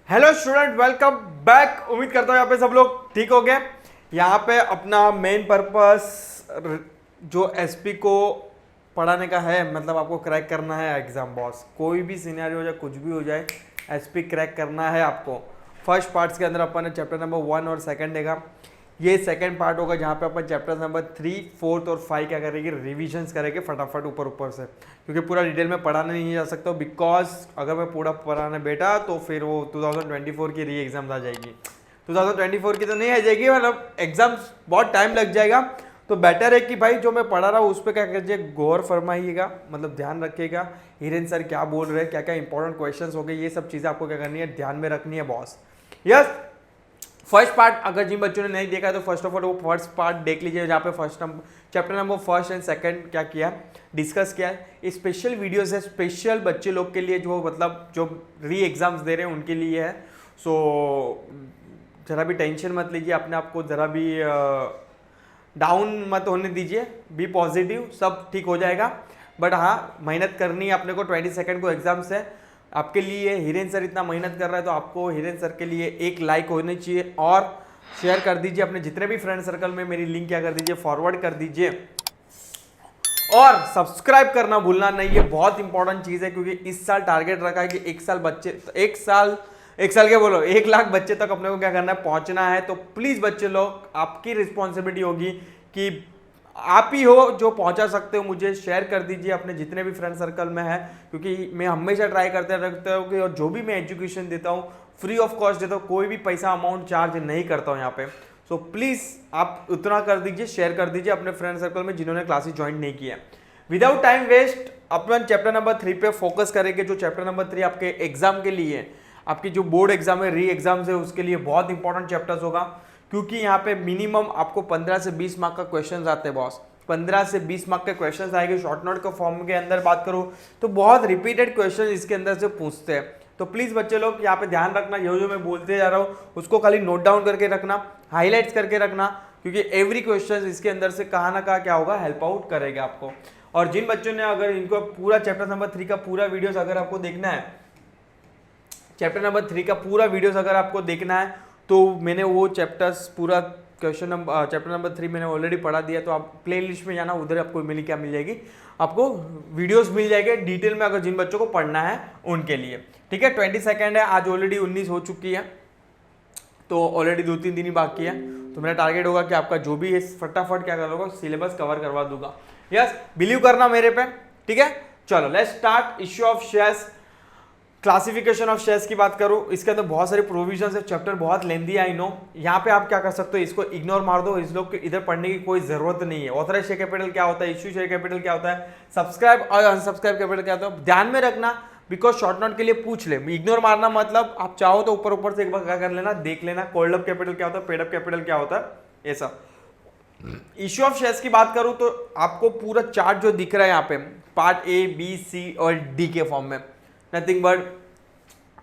Hello student, welcome back. उम्मीद करता हूँ यहाँ पे सब लोग ठीक हो गए। यहाँ पे अपना मेन पर्पस जो एसपी को पढ़ाने का है, मतलब आपको क्रैक करना है एग्जाम बॉस। कोई भी सिनेरियो हो जाए, कुछ भी हो जाए, एसपी क्रैक करना है आपको। फर्स्ट पार्ट्स के अंदर अपन ने चैप्टर नंबर 1 और सेकंड देखा। ये सेकंड पार्ट होगा जहाँ पे अपन चैप्टर नंबर 3, 4 और 5 क्या करेंगे, रिविजन्स करेंगे फटाफट ऊपर ऊपर से, क्योंकि पूरा डिटेल में पढ़ाने नहीं जा सकता बिकॉज अगर मैं पूरा पढ़ाने बैठा तो फिर वो 2024 की री एग्जाम आ जाएगी। 2024 की तो नहीं आ जाएगी, मतलब एग्जाम बहुत टाइम लग जाएगा। तो बेटर है कि भाई जो मैं पढ़ा रहा हूँ उस पर क्या कीजिए, गौर फरमाइएगा, मतलब ध्यान रखिएगा हिरेन सर क्या बोल रहे हैं, क्या क्या इंपॉर्टेंट क्वेश्चंस हो गए, ये सब चीज़ें आपको क्या करनी है, ध्यान में रखनी है बॉस। यस, फर्स्ट पार्ट अगर जिन बच्चों ने नहीं देखा तो फर्स्ट ऑफ ऑल वो फर्स्ट पार्ट देख लीजिए, जहाँ पे first chapter number first and second क्या किया, डिस्कस किया है। स्पेशल वीडियोस है, स्पेशल बच्चे लोग के लिए, जो मतलब जो री एग्जाम्स दे रहे हैं उनके लिए है। सो ज़रा भी टेंशन मत लीजिए, अपने आप को ज़रा भी डाउन मत होने दीजिए, बी पॉजिटिव, सब ठीक हो जाएगा। बट हाँ, मेहनत करनी है अपने को। 22 को एग्जाम्स है आपके लिए। हिरेन सर इतना मेहनत कर रहा है तो आपको हिरेन सर के लिए एक लाइक होनी चाहिए और शेयर कर दीजिए अपने जितने भी फ्रेंड सर्कल में, मेरी लिंक क्या कर दीजिए, फॉरवर्ड कर दीजिए। और सब्सक्राइब करना भूलना नहीं, ये बहुत इंपॉर्टेंट चीज है, क्योंकि इस साल टारगेट रखा है कि एक साल क्या बोलो, 1 लाख बच्चे तक अपने को क्या करना है, पहुंचना है। तो प्लीज बच्चे लोग, आपकी रिस्पॉन्सिबिलिटी होगी कि आप ही हो जो पहुंचा सकते हो। मुझे शेयर कर दीजिए अपने जितने भी फ्रेंड सर्कल में है, क्योंकि मैं हमेशा ट्राई करते रहता हूँ कि और जो भी मैं एजुकेशन देता हूँ फ्री ऑफ कॉस्ट देता हूँ, कोई भी पैसा अमाउंट चार्ज नहीं करता हूँ यहाँ पे। सो प्लीज़ आप उतना कर दीजिए, शेयर कर दीजिए अपने फ्रेंड सर्कल में जिन्होंने क्लासेस ज्वाइन नहीं किया। विदाउट टाइम वेस्ट अपन चैप्टर नंबर 3 पे फोकस करेंगे। जो चैप्टर नंबर 3 आपके एग्जाम के लिए है, आपकी जो बोर्ड एग्जाम है, री एग्जाम्स है, उसके लिए बहुत इंपॉर्टेंट चैप्टर्स होगा, क्योंकि यहाँ पे मिनिमम आपको 15 से 20 मार्क का क्वेश्चन आते हैं बॉस। 15 से 20 मार्क के क्वेश्चन आएंगे। शॉर्ट नोट के फॉर्म के अंदर बात करूँ तो बहुत रिपीटेड क्वेश्चन इसके अंदर से पूछते हैं। तो प्लीज बच्चे लोग यहाँ पे ध्यान रखना, जो मैं बोलते जा रहा हूँ उसको खाली नोट डाउन करके रखना, हाईलाइट्स करके रखना, क्योंकि एवरी क्वेश्चन इसके अंदर से कहाँ ना कहाँ क्या होगा, हेल्प आउट करेगा आपको। और जिन बच्चों ने अगर इनको पूरा चैप्टर नंबर 3 का पूरा वीडियोस अगर आपको देखना है, चैप्टर नंबर 3 का पूरा वीडियोस अगर आपको देखना है, तो मैंने वो चैप्टर्स पूरा चैप्टर नंबर 3 मैंने ऑलरेडी पढ़ा दिया। तो आप प्ले लिस्ट में जाना, उधर आपको क्या मिल जाएगी, आपको वीडियोस मिल जाएंगे डिटेल में, अगर जिन बच्चों को पढ़ना है उनके लिए। ठीक है, 22 है, आज ऑलरेडी 19 हो चुकी है, तो ऑलरेडी 2-3 दिन ही बाकी है। तो मेरा टारगेट होगा कि आपका जो भी है फटाफट क्या करोगे, सिलेबस कवर करवा दूंगा। यस, बिलीव करना मेरे पे। ठीक है, चलो let's start. Issue of shares, classification of shares की बात करूं, इसके अंदर बहुत सारे प्रोविजन है, चैप्टर बहुत लेंदी आई नो। यहाँ पे आप क्या कर सकते हो, इसको इग्नोर मार दो, इस लोग इधर पढ़ने की कोई जरूरत नहीं है। ऑथराइज शेयर कैपिटल क्या होता है, इश्यू शेयर कैपिटल क्या होता है, सब्सक्राइब और अनसब्सक्राइब कैपिटल क्या होता है, ध्यान में रखना, बिकॉज शॉर्ट नोट के लिए पूछ ले। इग्नोर मारना मतलब आप चाहो तो ऊपर ऊपर से एक बार क्या कर लेना, देख लेना, कोल्ड अप कैपिटल क्या होता है, पेड अप कैपिटल क्या होता है, ये सब। इश्यू ऑफ शेयर्स की बात करूं तो आपको पूरा चार्ट जो दिख रहा है यहाँ पे, पार्ट ए, बी, सी और डी के फॉर्म में, नथिंग बट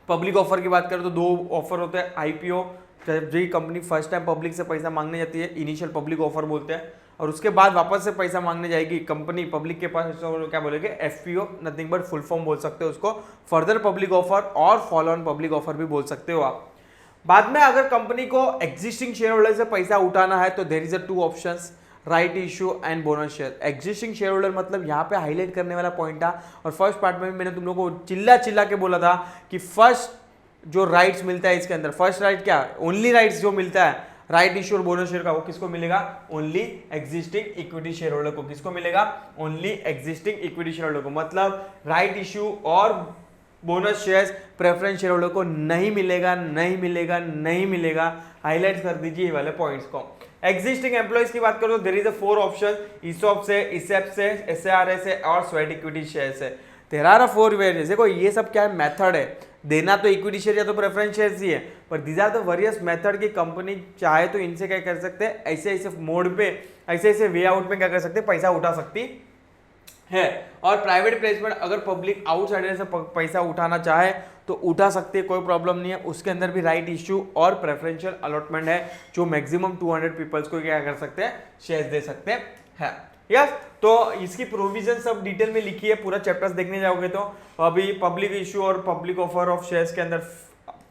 पब्लिक ऑफर की बात करें तो 2 ऑफर होते हैं। आईपीओ, जब ये कंपनी फर्स्ट टाइम पब्लिक से पैसा मांगने जाती है, इनिशियल पब्लिक ऑफर बोलते हैं, और उसके बाद वापस से पैसा मांगने जाएगी कंपनी पब्लिक के पास, तो क्या बोलेंगे, FPO, nothing but full form बोल सकते हो उसको, फर्दर पब्लिक ऑफर और फॉलो ऑन पब्लिक ऑफर भी बोल सकते हो आप। बाद में अगर कंपनी को एग्जिस्टिंग शेयर होल्डर से पैसा उठाना है तो there is a 2 options, right issue and bonus share. Existing share holder मतलब यहाँ पे हाईलाइट करने वाला पॉइंट था, और फर्स्ट पार्ट में मैंने तुम लोगों को चिल्ला चिल्ला के बोला था कि फर्स्ट जो राइट्स मिलता है इसके अंदर, फर्स्ट राइट क्या, ओनली राइट्स जो मिलता है राइट इशू और बोनस शेयर का, वो किसको मिलेगा, only existing equity share holder को। किसको मिलेगा, only existing equity share holder को। मतलब राइट इशू और bonus shares preference share holder को नहीं मिलेगा, नहीं मिलेगा, नहीं मिलेगा। हाईलाइट कर दीजिए ये वाले पॉइंट्स को। एग्जिस्टिंग एम्प्लॉइज की बात करो तो there is a 4 option, ESOP से, इसेप से, एसआरए से और स्वेट इक्विटी शेयर से। There are 4 variants. देखो ये सब क्या है, मेथड है, देना तो इक्विटी शेयर या तो प्रेफरेंस शेयर ही है, पर these are the various method की कंपनी चाहे तो इनसे क्या कर सकते हैं, ऐसे ऐसे मोड पे, ऐसे ऐसे वे आउट में क्या कर सकते हैं, पैसा उठा सकती है। और प्राइवेट प्लेसमेंट अगर पब्लिक आउटसाइडर से पैसा उठाना चाहे तो उठा सकते हैं, कोई प्रॉब्लम नहीं है। उसके अंदर भी राइट इश्यू और प्रेफरेंशियल अलॉटमेंट है, जो मैक्सिमम 200 पीपल्स को क्या कर सकते हैं, शेयर दे सकते हैं। यस, तो इसकी प्रोविजन सब डिटेल में लिखी है, पूरा चैप्टर्स देखने जाओगे तो। अभी पब्लिक इश्यू और पब्लिक ऑफर ऑफ शेयर्स के अंदर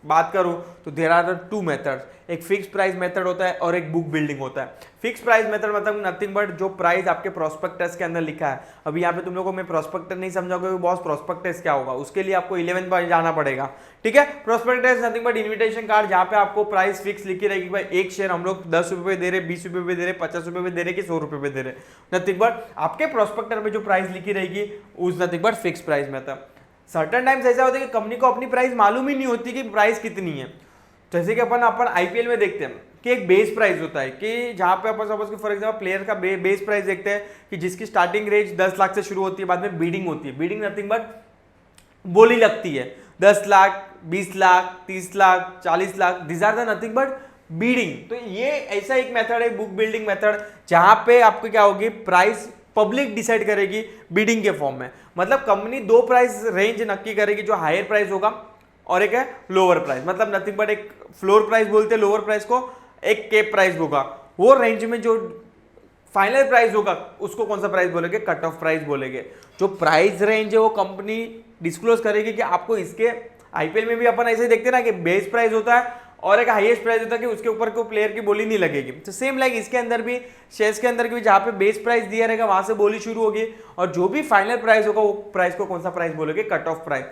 बात करूं तो देयर आर टू मेथड्स, एक फिक्स प्राइस मेथड होता है और एक बुक बिल्डिंग होता है। फिक्स प्राइस मेथड मतलब नथिंग बट जो प्राइस आपके प्रोस्पेक्टस के अंदर लिखा है। अभी यहाँ पे तुम लोगों को मैं प्रोस्पेक्टस नहीं समझाऊंगा बॉस, प्रोस्पेक्टस क्या होगा, उसके लिए आपको 11 बार जाना पड़ेगा, ठीक है। Prospectus nothing but invitation card, जहाँ पे आपको प्राइस फिक्स लिखी रहेगी, भाई एक शेयर हम लोग 10 रुपए दे रहे, 20 रुपए पे दे रहे, 50 रुपए पे दे रहे कि 100 रुपए पे दे रहे, नथिंग बट आपके प्रोस्पेक्टर में जो प्राइस लिखी रहेगी उस nothing but fix price method. Certain times ऐसा होता है कि कंपनी को अपनी प्राइस मालूम ही नहीं होती कि प्राइस कितनी है। जैसे कि अपन आईपीएल में देखते हैं कि एक बेस प्राइस होता है कि जहां पे अपन सपोज कि फॉर एग्जांपल प्लेयर का बेस प्राइस देखते हैं कि जिसकी स्टार्टिंग रेंज 10 लाख से शुरू होती है, बाद में बीडिंग होती है। बीडिंग नथिंग बट बोली लगती है 10 lakh, 20 lakh, 30 lakh, 40 lakh, this are the nothing but bidding. तो ये ऐसा एक मेथड है बुक बिल्डिंग मेथड, जहां पे आपको क्या होगी, प्राइस पब्लिक डिसाइड करेगी बीडिंग के फॉर्म में। मतलब कंपनी दो प्राइस रेंज नक्की करेगी, जो हायर प्राइस होगा और एक है लोअर प्राइस। मतलब नथिंग बट एक फ्लोर प्राइस बोलते हैं लोअर प्राइस को, एक कैप प्राइस होगा। वो रेंज में जो फाइनल प्राइस होगा उसको कौन सा प्राइस बोलेंगे, कट ऑफ प्राइस बोलेंगे। जो प्राइस रेंज है वो कंपनी डिस्क्लोज करेगी कि आपको इसके, आईपीएल में भी अपन ऐसे ही देखते हैं ना कि बेस प्राइस होता है और एक हाईएस्ट प्राइस होता है कि उसके ऊपर कोई प्लेयर की बोली नहीं लगेगी। तो सेम लाइक इसके अंदर भी, शेयर्स के अंदर भी, जहां पे बेस प्राइस दिया रहेगा वहां से बोली शुरू होगी और जो भी फाइनल प्राइस होगा वो प्राइस को कौन सा प्राइस बोलोगे, cut off price.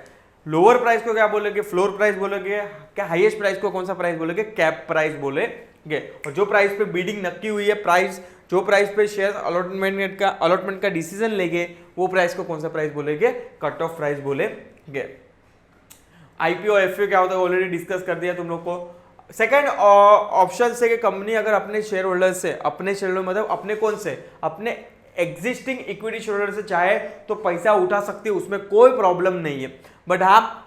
Lower price को क्या बोलोगे, फ्लोर प्राइस बोलोगे, क्या हाईएस्ट प्राइस को कौन सा प्राइस बोलोगे, कैप प्राइस बोलेगे। और जो प्राइस पे बीडिंग नक्की हुई है, प्राइस जो प्राइस पे शेयर अलॉटमेंट का डिसीजन लेंगे वो प्राइस को कौन सा प्राइस बोलेंगे, कट ऑफ प्राइस बोलेंगे। आईपीओ एफपीओ क्या होता है ऑलरेडी डिस्कस कर दिया तुम लोग को। सेकंड ऑप्शन से कि कंपनी अगर अपने शेयर होल्डर से, अपने शेयर होल्डर मतलब अपने कौन से, अपने एग्जिस्टिंग इक्विटी शेयर होल्डर से चाहे तो पैसा उठा सकती है, उसमें कोई प्रॉब्लम नहीं है। बट हाँ,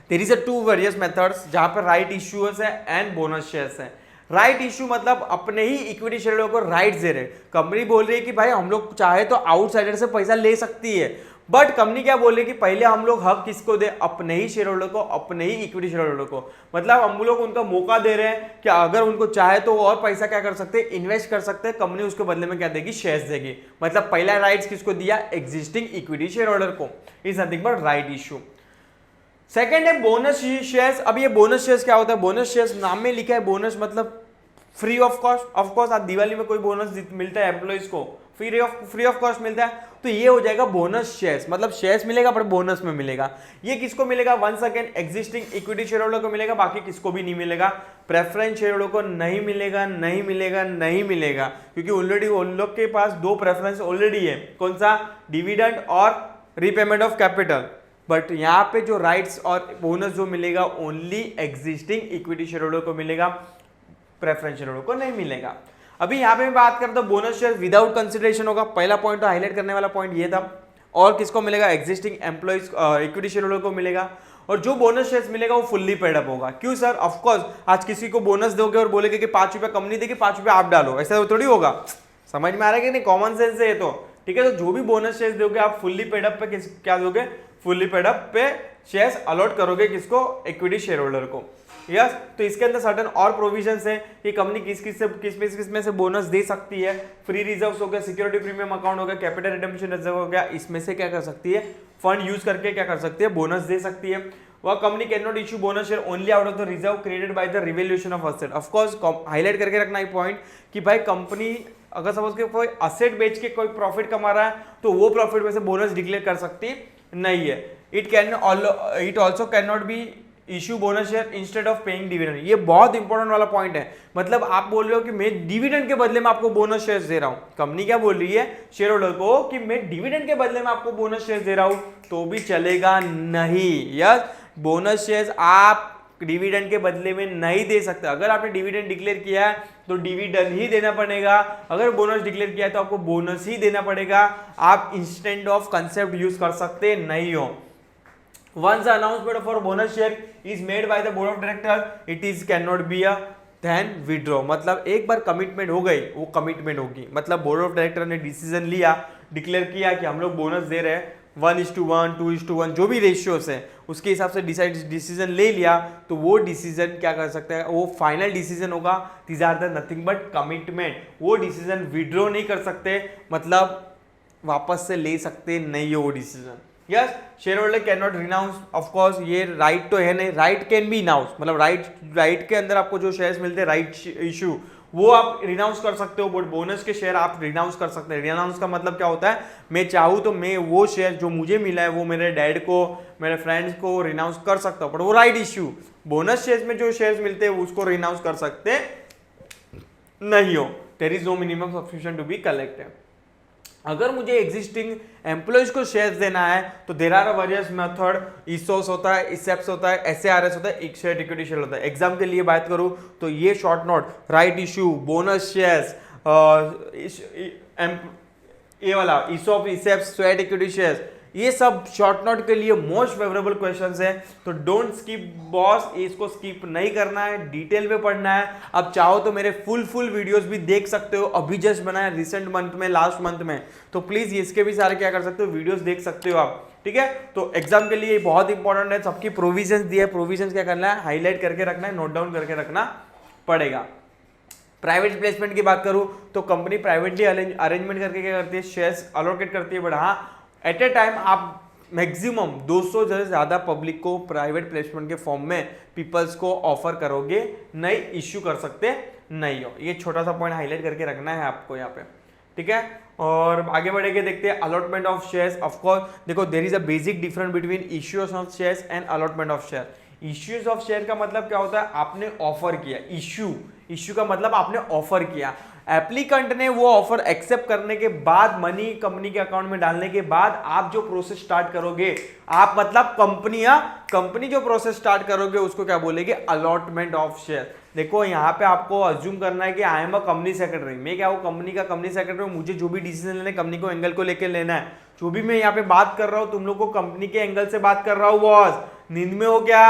there is a two various methods जहां पर राइट इश्यूअर्स है एंड बोनस शेयर्स है। राइट इश्यू मतलब अपने ही इक्विटी शेयर होल्डर को राइट दे रहे। कंपनी बोल रही है कि भाई हम लोग चाहे तो आउटसाइडर से पैसा ले सकती है, बट कंपनी क्या बोल रही है कि पहले हम लोग हक किसको दे, अपने ही शेयर होल्डर को, अपने ही इक्विटी शेयर होल्डर को। मतलब हम लोग उनका मौका दे रहे हैं कि अगर उनको चाहे तो और पैसा क्या कर सकते हैं, इन्वेस्ट कर सकते हैं। कंपनी उसके बदले में क्या देगी, शेयर्स देगी। मतलब पहला राइट्स किसको दिया, एग्जिस्टिंग इक्विटी शेयर होल्डर को। Is nothing but right issue. Second है बोनस शेयर्स। अब ये बोनस शेयर्स क्या होता है, बोनस शेयर्स नाम में लिखा है, बोनस मतलब free of cost. Of course आज दिवाली में कोई बोनस मिलता है एम्प्लॉइज को, फ्री ऑफ कॉस्ट मिलता है, तो ये हो जाएगा बोनस शेयर्स। मतलब शेयर्स मिलेगा पर बोनस में मिलेगा। ये किसको मिलेगा, once again existing equity share holder को मिलेगा, बाकी किसको भी नहीं मिलेगा। प्रेफरेंस शेयर होल्डर को नहीं मिलेगा, नहीं मिलेगा, नहीं मिलेगा, क्योंकि ऑलरेडी उन लोग के पास दो प्रेफरेंस ऑलरेडी है, कौन सा, डिविडेंड और रीपेमेंट ऑफ कैपिटल। बट यहाँ पे जो राइट्स और बोनस जो मिलेगा only existing equity share holder को मिलेगा, प्रेफरेंस शेयर होल्डर को नहीं मिलेगा। अभी यहाँ पे मैं बात करता हूँ बोनस शेयर विदाउट कंसिडरेशन होगा। पहला पॉइंट तो हाईलाइट करने वाला पॉइंट ये था। और किसको मिलेगा, existing employees equity share holder को मिलेगा। और जो बोनस शेयर्स मिलेगा वो फुल्ली पेड अप होगा। क्यों सर, ऑफकोर्स आज किसी को बोनस दोगे और बोलेगे कि 5 रुपये कंपनी देगी, 5 रुपये आप डालो, ऐसा थोड़ी होगा। समझ में आ रहा है कि नहीं, कॉमन सेंस है ये तो, ठीक है। तो जो भी बोनस शेयर्स दोगे आप फुल्ली पेड अप पे क्या दोगे, फुल्ली पेड अप पे शेयर्स अलॉट करोगे किसको, इक्विटी शेयर होल्डर को। यस, तो इसके अंदर सर्टेन और प्रोविजंस है कि कंपनी किस में से बोनस दे सकती है। फ्री रिजर्व्स हो गया, सिक्योरिटी प्रीमियम अकाउंट हो गया, कैपिटल रिडेम्पशन रिजर्व हो गया, इसमें से क्या कर सकती है, फंड यूज करके क्या कर सकती है, बोनस दे सकती है। वह company can not issue bonus share only out of the reserve created by the revaluation of asset. Of course highlight करके रखना एक पॉइंट कि भाई कंपनी अगर सपोज के कोई असेट बेच के कोई प्रॉफिट कमा रहा है तो वो प्रॉफिट में से बोनस डिक्लेयर कर सकती नहीं है। It also can not be issue bonus share instead of paying dividend. ये बहुत इंपॉर्टेंट वाला पॉइंट है। मतलब आप बोल रहे हो कि मैं डिविडेंड के बदले में आपको बोनस शेयर्स दे रहा हूं, कंपनी क्या बोल रही है शेयर होल्डर को कि मैं डिविडेंड के बदले में आपको बोनस शेयर्स दे रहा हूं, तो भी चलेगा नहीं। यस, बोनस शेयर्स आप डिविडेंड के बदले में नहीं दे सकते। अगर आपने डिविडेंड डिक्लेयर किया है तो डिविडेंड ही देना पड़ेगा, अगर बोनस डिक्लेयर किया है तो आपको बोनस ही देना पड़ेगा। आप इंस्टेंट ऑफ कंसेप्ट यूज कर सकते नहीं हो। Once the announcement for bonus share is made by the board of director, it is cannot be a then withdraw। मतलब एक बार कमिटमेंट हो गई वो कमिटमेंट होगी। मतलब बोर्ड ऑफ डायरेक्टर ने डिसीजन लिया, डिक्लेयर किया कि हम लोग बोनस दे रहे हैं 1:1, 2:1, जो भी रेशियोस है उसके हिसाब से डिसीजन ले लिया, तो वो डिसीजन क्या कर सकता है, वो फाइनल डिसीजन होगा। These are the nothing but commitment. वो डिसीजन विड्रॉ नहीं कर सकते, मतलब वापस से ले सकते नहीं हो वो decision. Yes, share holder can not renounce, of course ये राइट तो है नहीं, राइट कैन बी नाउंस, मतलब राइट के अंदर आपको जो शेयर्स मिलते हैं राइट इशू, वो आप रिनाउंस कर सकते हो, बट बोनस के शेयर आप रिनाउंस कर सकते हैं। रिनाउंस का मतलब क्या होता है, मैं चाहूँ तो मैं वो शेयर जो मुझे मिला है वो मेरे डैड को, मेरे फ्रेंड्स को रिनाउंस कर सकता हूँ, बट वो राइट इश्यू। बोनस शेयर्स में जो शेयर्स मिलते हैं उसको रिनाउंस कर सकते नहीं हो। There is no minimum subscription to be collected. अगर मुझे एग्जिस्टिंग एम्प्लॉयज को शेयर्स देना है तो there are various method, ESOS होता है, इसेप्स होता है, एसएआरएस होता है, एक शेयर इक्विटी शेयर होता है। एग्जाम के लिए बात करूं तो ये short note, right issue, bonus shares, ये वाला ईसोप, इसेप्स, स्वेट इक्विटी शेयर्स, ये सब शॉर्ट नोट के लिए मोस्ट फेवरेबल क्वेश्चंस हैं। तो डोंट स्किप बॉस, इसको स्किप नहीं करना है, डिटेल में पढ़ना है। अब चाहो तो मेरे फुल वीडियोस भी देख सकते हो, अभी जस्ट बनाया रिसेंट मंथ में, लास्ट मंथ में, तो प्लीज इसके भी सारे क्या कर सकते हो, वीडियोस देख सकते हो आप, ठीक है। तो एग्जाम के लिए बहुत इंपॉर्टेंट है, सबकी प्रोविजंस दी है, प्रोविजंस क्या करना है, हाईलाइट करके रखना है, नोट डाउन करके रखना पड़ेगा। प्राइवेट प्लेसमेंट की बात करूं तो कंपनी प्राइवेटली अरेंजमेंट करके क्या करती है, शेयर्स अलोकेट करती है, बट हाँ एट ए टाइम आप मैक्सिमम 200 से ज़्यादा पब्लिक को प्राइवेट प्लेसमेंट के फॉर्म में पीपल्स को ऑफर करोगे, नहीं इश्यू कर सकते नहीं हो। ये छोटा सा पॉइंट हाईलाइट करके रखना है आपको यहाँ पे, ठीक है। और आगे बढ़ेंगे, देखते हैं allotment of shares. Of course देखो there is a basic difference between issues of shares and allotment of share. Issues of share का मतलब क्या होता है, आपने ऑफर किया, इश्यू का मतलब आपने ऑफर किया, एप्लीकेंट ने वो ऑफर एक्सेप्ट करने के बाद मनी कंपनी के अकाउंट में डालने के बाद आप जो प्रोसेस स्टार्ट करोगे, आप मतलब कंपनी जो प्रोसेस स्टार्ट करोगे उसको क्या बोलेंगे, अलॉटमेंट ऑफ शेयर। देखो यहाँ पे आपको अज्यूम करना है कि I am a company secretary, मैं क्या हूँ कंपनी का कंपनी सेक्रेटरी हूँ, मुझे जो भी डिसीजन लेना है कंपनी को एंगल को लेकर लेना है। जो भी मैं यहाँ पे बात कर रहा हूँ तुम लोग को कंपनी के एंगल से बात कर रहा हूँ बॉस। नींद में हो क्या,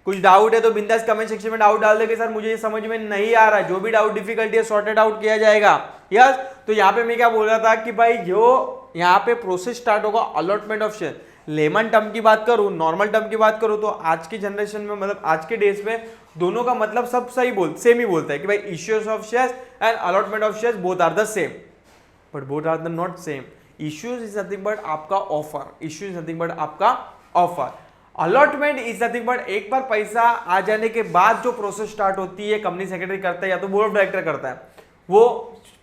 कुछ डाउट है तो बिंदास कमेंट सेक्शन में डाउट डाल देंगे, सर मुझे ये समझ में नहीं आ रहा है, जो भी डाउट डिफिकल्टी है सॉर्टेड आउट किया जाएगा। यस, तो यहाँ पे मैं क्या बोल रहा था कि भाई जो यहाँ पे प्रोसेस स्टार्ट होगा allotment of share, lemon term की बात करूं, नॉर्मल टर्म की बात करूं, तो आज की जनरेशन में मतलब आज के डेज में दोनों का मतलब सब सेम ही बोलता है कि भाई issues of shares and allotment of shares both are the same, but both are the not same. Issues is nothing but आपका offer, issue is nothing but आपका offer, allotment is nothing but एक बार पैसा आ जाने के बाद जो process start होती है, कंपनी सेक्रेटरी करता है या तो बोर्ड ऑफ डायरेक्टर करता है, वो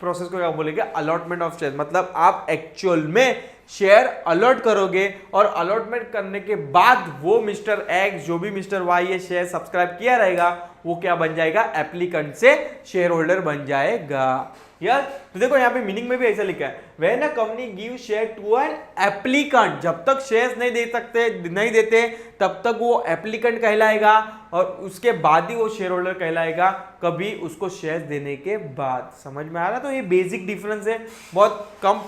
प्रोसेस को क्या बोलेंगे, अलॉटमेंट ऑफ शेयर। मतलब आप एक्चुअल में शेयर अलॉट करोगे और अलॉटमेंट करने के बाद वो मिस्टर एक्स जो भी मिस्टर वाई ये शेयर सब्सक्राइब किया रहेगा वो क्या बन जाएगा, एप्लीकेंट से शेयर होल्डर बन जाएगा। यार तो देखो यहाँ पे मीनिंग में भी ऐसा लिखा है, when a company give share to an applicant, जब तक शेयर्स नहीं देते तब तक वो एप्लीकेंट कहलाएगा और उसके बाद ही वो शेयर होल्डर कहलाएगा, कभी उसको शेयर्स देने के बाद। समझ में आ रहा? तो ये बेसिक डिफरेंस है, बहुत कम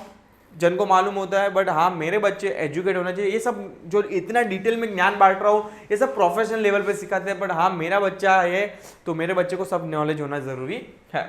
जन को मालूम होता है, बट हाँ मेरे बच्चे एजुकेट होना चाहिए। ये सब जो इतना डिटेल में ज्ञान बांट रहा हूँ ये सब प्रोफेशनल लेवल पे सिखाते हैं, बट हाँ मेरा बच्चा है तो मेरे बच्चे को सब नॉलेज होना जरूरी है।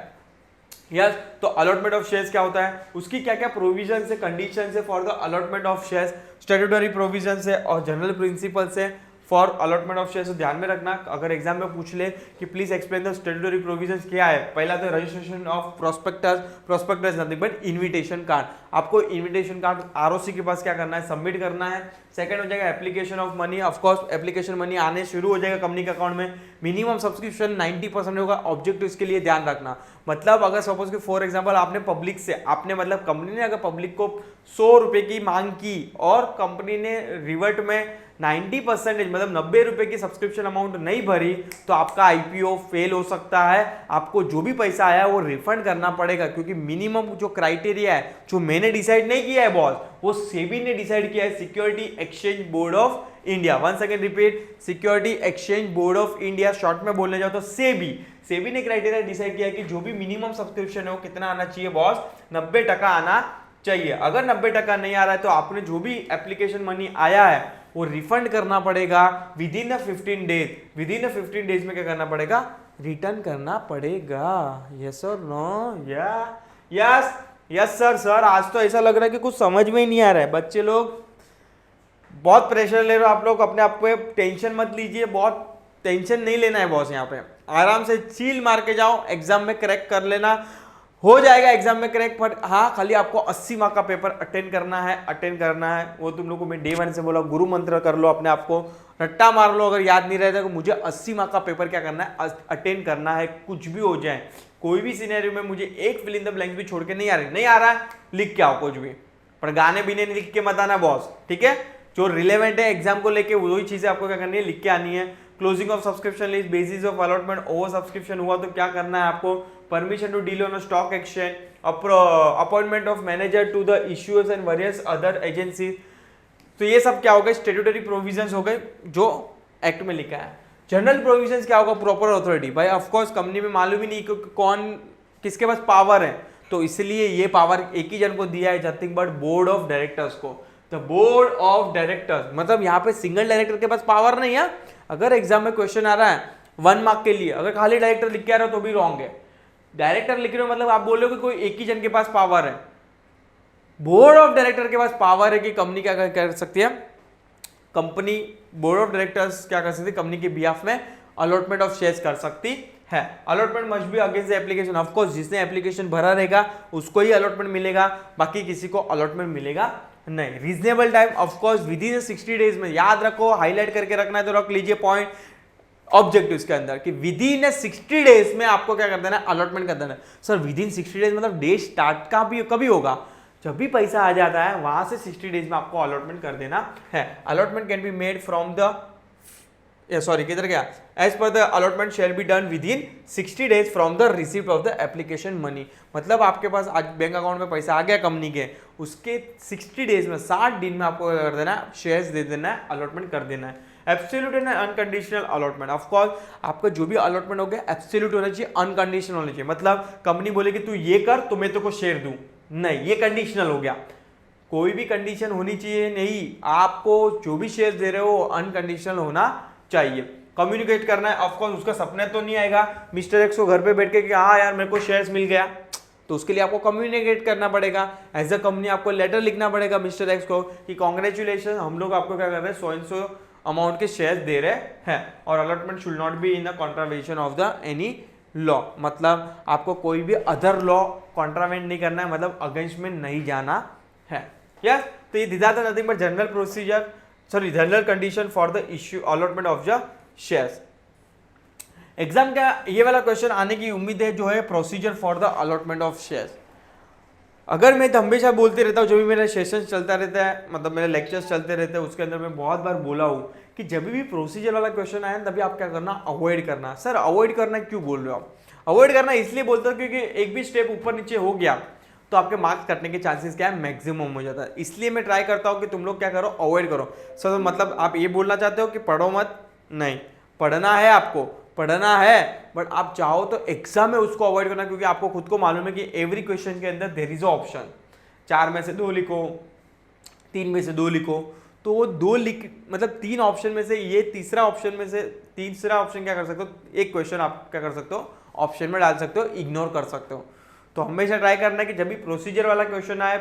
यस, तो अलॉटमेंट ऑफ शेयर्स क्या होता है, उसकी क्या क्या प्रोविजन है, कंडीशन है for the allotment of shares, statutory provision है और जनरल प्रिंसिपल्स है फॉर अलॉटमेंट ऑफ शेयर्स। ध्यान में रखना, अगर एग्जाम में पूछ ले कि please explain the statutory provisions क्या है, पहला तो registration of prospectus nothing but invitation card, आपको इन्विटेशन कार्ड आरओसी के पास क्या करना है, सबमिट करना है। सेकंड हो जाएगा application of money, of course application money आने शुरू हो जाएगा कंपनी के अकाउंट में, मिनिमम सब्सक्रिप्शन 90% होगा। ऑब्जेक्टिव इसके लिए ध्यान रखना, मतलब अगर सपोज कि फॉर एग्जांपल आपने पब्लिक से, आपने मतलब कंपनी ने अगर पब्लिक को 100 रुपए की मांग की और कंपनी ने रिवर्ट में 90% मतलब 90 रुपए की सब्सक्रिप्शन अमाउंट नहीं भरी तो आपका आईपीओ फेल हो सकता है, आपको जो भी पैसा आया वो रिफंड करना पड़ेगा, क्योंकि मिनिमम जो क्राइटेरिया है जो मैंने डिसाइड नहीं किया है बॉस, वो सेबी ने डिसाइड किया है, security exchange board of India. One second repeat, security exchange board of India, short में बोलने जाओ तो सेबी ने क्राइटेरिया डिसाइड किया कि जो भी मिनिमम सब्सक्रिप्शन है वो कितना आना चाहिए बॉस, 90% आना चाहिए। अगर 90% नहीं आ रहा है तो आपने जो भी एप्लीकेशन मनी आया है वो रिफंड करना पड़ेगा विदिन 15 डेज। विदिन 15 डेज में क्या करना पड़ेगा, रिटर्न करना पड़ेगा। यस और नो? यस यस सर आज तो ऐसा लग रहा है कि कुछ समझ में ही नहीं आ रहा है। बच्चे लोग बहुत प्रेशर ले रहे हो, आप लोग अपने आप पे टेंशन मत लीजिए, बहुत टेंशन नहीं लेना है बॉस, यहाँ पे आराम से चील मार के जाओ, एग्जाम में क्रैक कर लेना। हो जाएगा एग्जाम में क्रैक, पर हाँ खाली आपको 80 मार्क का पेपर अटेंड करना है। वो तुम लोग को मैं डे 1 से बोला, गुरु मंत्र कर लो, अपने आप को रट्टा मार लो, अगर याद नहीं रहता तो मुझे 80 मार्क का पेपर क्या करना है, अटेंड करना है। कुछ भी हो जाए, कोई भी सिनेरियो में मुझे एक फिल इन द ब्लैंक्स भी छोड़ के नहीं आ रहा है, लिख के आओ कुछ भी, पर गाने भी नहीं लिख के मत आना बॉस, ठीक है। जो रिलेवेंट है एग्जाम को लेके वही चीजें आपको क्या करनी है, लिख के आनी है। Closing of subscription list, basis of allotment, over subscription हुआ तो क्या करना है आपको, permission to deal on stock exchange, appointment of manager to the issuers and various other agencies. तो ये सब क्या हो गए, स्टेट्यूटरी प्रोविजंस हो गए जो एक्ट में लिखा है। जनरल प्रोविजंस क्या होगा, प्रॉपर अथॉरिटी। भाई ऑफकोर्स कंपनी में मालूम ही नहीं कि कौन किसके पास पावर है, तो इसलिए ये पावर एक ही जन को दिया है, nothing but board of directors को। द बोर्ड ऑफ डायरेक्टर्स मतलब यहाँ पे सिंगल डायरेक्टर के पास पावर नहीं है। अगर एग्जाम में क्वेश्चन आ रहा है 1 मार्क के लिए, अगर खाली डायरेक्टर लिख के आ रहा हो तो भी रॉन्ग है। डायरेक्टर लिख रहे हो मतलब आप बोल रहे हो कि कोई एक ही जन के पास पावर है। बोर्ड ऑफ डायरेक्टर के पास पावर है कि कंपनी क्या कर सकती है, कंपनी बोर्ड ऑफ डायरेक्टर्स क्या कर सकती है, कंपनी के बिहाफ में अलॉटमेंट ऑफ शेयर्स कर सकती है। Allotment must be against application, of course जिसने एप्लीकेशन भरा रहेगा उसको ही अलॉटमेंट मिलेगा, बाकी किसी को अलॉटमेंट मिलेगा नहीं। Reasonable time of course with in 60 days में, याद रखो, हाईलाइट करके रखना है तो रख लीजिए पॉइंट ऑब्जेक्टिव्स के अंदर कि विद इन 60 डेज में आपको क्या कर देना है, अलॉटमेंट कर देना है। सर विद इन 60 डेज मतलब डे स्टार्ट का भी कभी होगा, जब भी पैसा आ जाता है वहां से 60 डेज में आपको अलॉटमेंट कर देना है। Allotment can be made from the किधर गया, as per the allotment shall be done with in 60 days from the receipt of the application money. मतलब आपके पास आज बैंक अकाउंट में पैसा आ गया कंपनी के, उसके 60 डेज में 60 दिन में आपको कर देना है, शेयर्स दे देना है, अलॉटमेंट कर देना है। Absolute and unconditional allotment, of course आपका जो भी अलॉटमेंट हो गया एब्सोल्यूट होना चाहिए, अनकंडीशनल होना चाहिए। मतलब कंपनी बोले कि तू ये कर तो मैं तेरे को शेयर दूं, नहीं, ये कंडीशनल हो गया। कोई भी कंडीशन होनी चाहिए नहीं, आपको जो भी शेयर दे रहे हो अनकंडीशनल होना चाहिए। कम्युनिकेट करना है, ऑफ कोर्स उसका सपना तो नहीं आएगा मिस्टर एक्स को घर पे बैठ के कि हाँ यार मेरे को शेयर्स मिल गया, तो उसके लिए आपको कम्युनिकेट करना पड़ेगा। एज अ कंपनी आपको लेटर लिखना पड़ेगा मिस्टर एक्स को कि कांग्रेचुलेशन, हम लोग आपको क्या कर रहे हैं, सो एंड सो अमाउंट के शेयर्स दे रहे हैं, और allotment should not be in the contravention of the any law. मतलब आपको कोई भी अदर लॉ कॉन्ट्रावेंट नहीं करना है, मतलब अगेंस्ट में नहीं जाना है। यस, तो ये these are the nothing but general procedure, general condition for the issue allotment of the shares. Exam का ये वाला क्वेश्चन आने की उम्मीद है जो है procedure for the allotment of shares. अगर मैं तो हमेशा बोलते रहता हूँ, जो भी मेरा सेशन चलता रहता है, मतलब मेरे लेक्चर्स चलते रहते हैं, उसके अंदर मैं बहुत बार बोला हूँ कि जब भी प्रोसीजर वाला क्वेश्चन आए तभी आप क्या करना, अवॉइड करना। सर अवॉइड करना क्यों बोल रहे हो आप? अवॉइड करना इसलिए बोलते हो क्योंकि एक भी स्टेप ऊपर नीचे हो गया तो आपके मार्क्स कटने के चांसेस क्या है, मैक्सिमम हो जाता है। इसलिए मैं ट्राई करता हूँ कि तुम लोग क्या करो, अवॉइड करो। सर मतलब आप ये बोलना चाहते हो कि पढ़ो मत? नहीं, पढ़ना है, आपको पढ़ना है, बट आप चाहो तो एग्जाम में उसको अवॉइड करना, क्योंकि आपको खुद को मालूम है कि एवरी क्वेश्चन के अंदर देयर इज ऑप्शन, 4 में से 2 लिखो, 3 में से 2 लिखो, तो वो 2 मतलब 3 ऑप्शन में से ये तीसरा ऑप्शन क्या कर सकते हो, एक क्वेश्चन आप क्या कर सकते हो, ऑप्शन में डाल सकते हो, इग्नोर कर सकते हो। तो हमेशा ट्राई करना है कि जब भी प्रोसीजर वाला क्वेश्चन आए,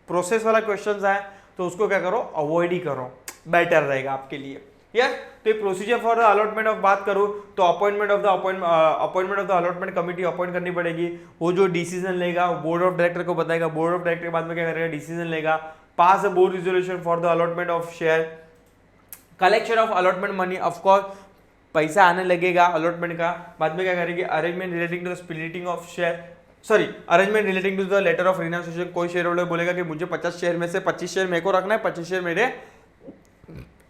प्रोसेस वाला क्वेश्चन आए, तो उसको क्या करो, अवॉइड ही करो, बेटर रहेगा आपके लिए। यस, तो ये procedure for the allotment of बात करूँ तो appointment of the allotment committee appoint करनी पड़ेगी। वो जो डिसीजन लेगा बोर्ड ऑफ डायरेक्टर को बताएगा, बोर्ड ऑफ डायरेक्टर के बाद में क्या करेगा, डिसीजन लेगा। Pass a board resolution for the allotment of share. Collection of allotment money, of course पैसा आने लगेगा अलॉटमेंट का, बाद में क्या करेगी, arrangement relating to the splitting of share, arrangement relating to the letter of renunciation. कोई शेयर होल्डर बोलेगा कि मुझे 50 शेयर में से 25 शेयर मेरे को रखना है, 25 शेयर मेरे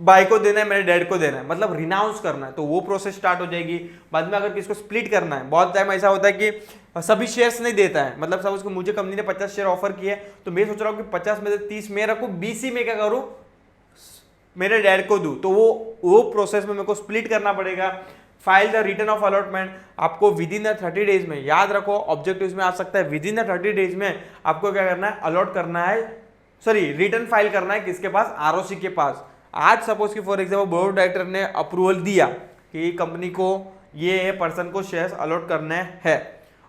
भाई को देना है, मेरे डैड को देना है, मतलब रिनाउंस करना है, तो वो प्रोसेस स्टार्ट हो जाएगी। बाद में अगर किसको स्प्लिट करना है, बहुत टाइम ऐसा होता है कि सभी शेयर्स नहीं देता है, मतलब सब उसको, मुझे कंपनी ने 50 शेयर ऑफर किए तो मैं सोच रहा हूँ कि 50 में से 30 मैं रखूँ, 20 में क्या करूँ, मेरे डैड को दूँ, तो वो प्रोसेस में मेरे को स्प्लिट करना पड़ेगा। File the return of allotment, आपको विद इन द 30 डेज में, याद रखो ऑब्जेक्टिव्स में आ सकता है, विद इन द 30 डेज में आपको क्या करना है, अलॉट करना है, रिटर्न फाइल करना है किसके पास, आरओसी के पास। आज सपोज कि for example board of director ने अप्रूवल दिया कि कंपनी को ये पर्सन को शेयर्स अलॉट करने हैं,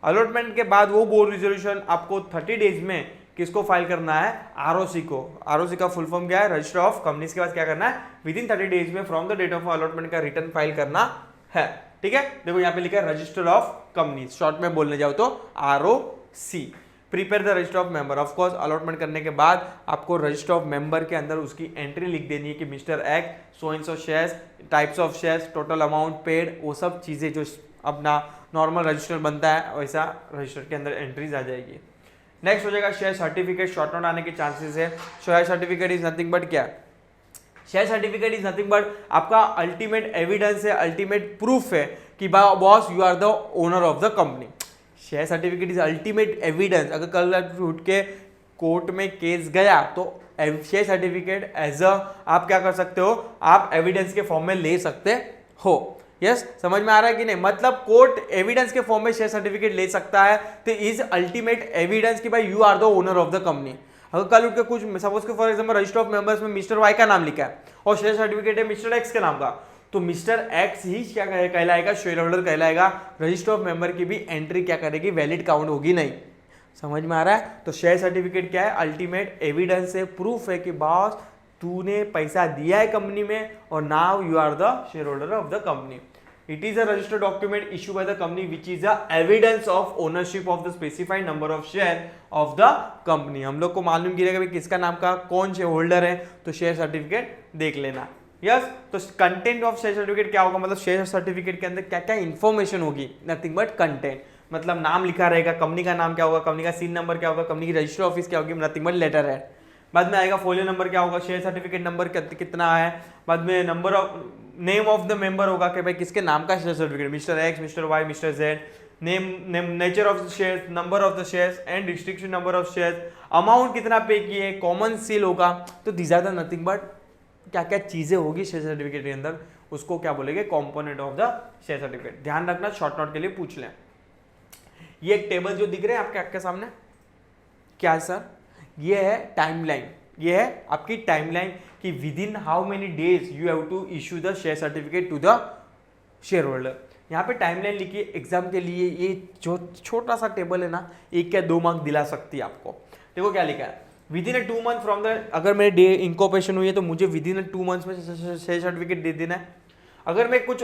अलॉटमेंट के बाद वो बोर्ड रिजोल्यूशन आपको 30 डेज में किसको फाइल करना है, आरओसी को। आरओसी का फुल फॉर्म क्या है, रजिस्टर ऑफ कंपनीज के पास क्या करना है, विद इन 30 डेज में from the date of allotment का रिटर्न फाइल करना है। ठीक है, देखो यहाँ पे लिखा है रजिस्टर ऑफ कंपनीज, शॉर्ट में बोलने जाओ तो ROC. See prepare the register of member. Of course allotment करने के बाद आपको रजिस्टर ऑफ मेंबर के अंदर उसकी एंट्री लिख देनी है कि mister x so and so shares, types of shares, total amount paid, वो सब चीज़ें जो अपना नॉर्मल रजिस्टर बनता है वैसा रजिस्टर के अंदर एंट्रीज आ जाएगी। नेक्स्ट हो जाएगा शेयर सर्टिफिकेट। शॉर्ट नोट आने के चांसेस है। Share certificate is nothing but क्या, share certificate is nothing but आपका अल्टीमेट एविडेंस है, अल्टीमेट प्रूफ है कि boss you are the owner of the company. Share certificate is ultimate evidence. अगर कल उठ के कोर्ट में केस गया तो शेयर सर्टिफिकेट एज अ आप क्या कर सकते हो, आप एविडेंस के फॉर्म में ले सकते हो। यस समझ में आ रहा है कि नहीं, मतलब कोर्ट एविडेंस के फॉर्म में शेयर सर्टिफिकेट ले सकता है तो इज अल्टीमेट एविडेंस कि भाई you are the owner of the company. अगर कल उठ के कुछ सपोज के for example register of members में मिस्टर वाई का नाम लिखा है और शेयर सर्टिफिकेट है मिस्टर एक्स के नाम का, तो मिस्टर एक्स ही क्या कहलाएगा, शेयर होल्डर कहलाएगा। रजिस्टर ऑफ मेंबर की भी एंट्री क्या करेगी, वैलिड काउंट होगी नहीं। समझ में आ रहा है। तो शेयर सर्टिफिकेट क्या है, अल्टीमेट एविडेंस है, प्रूफ है कि बॉस तूने पैसा दिया है कंपनी में और now you are the share holder of the company. It is a registered document issued by the company which is a evidence of ownership of the specified number of share of the company। हम लोग को मालूम गिरेगा कि किसका नाम का कौन शेयर होल्डर है, तो शेयर सर्टिफिकेट देख लेना। यस तो कंटेंट ऑफ शेयर सर्टिफिकेट क्या होगा, मतलब शेयर सर्टिफिकेट के अंदर क्या क्या इन्फॉर्मेशन होगी, नथिंग बट कंटेंट। मतलब नाम लिखा रहेगा, कंपनी का नाम क्या होगा, कंपनी का सीन नंबर क्या होगा, कंपनी की रजिस्टर ऑफिस क्या होगी, नथिंग बट लेटर है। बाद में आएगा फोलियो नंबर क्या होगा, शेयर सर्टिफिकेट नंबर कितना है, बाद में number of name of the member होगा कि भाई किसके नाम का share certificate, mister X, mister Y, mister Z, name nature of the shares, number of the shares and restriction number of shares, amount कितना पे किए, कॉमन सील होगा। तो these are the nothing but क्या क्या चीजें होगी share certificate के अंदर, उसको क्या बोलेंगे, component of the share certificate. ध्यान रखना, शॉर्ट नोट के लिए पूछ लें। ये एक टेबल जो दिख रहे हैं आपके सामने, क्या है सर, ये है टाइमलाइन, ये है आपकी टाइमलाइन कि with in how many days you have to issue the share certificate to the share holder. यहाँ पे टाइमलाइन लिखिए। एग्जाम के लिए ये जो छोटा सा टेबल है ना, 1 या 2 मार्क दिला सकती है आपको। देखो क्या लिखा है, with in 2 month from the, अगर मेरे डे इंकॉर्पोरेशन हुई है तो मुझे विद इन 2 मंथ्स में शेयर सर्टिफिकेट दे देना है। अगर मैं कुछ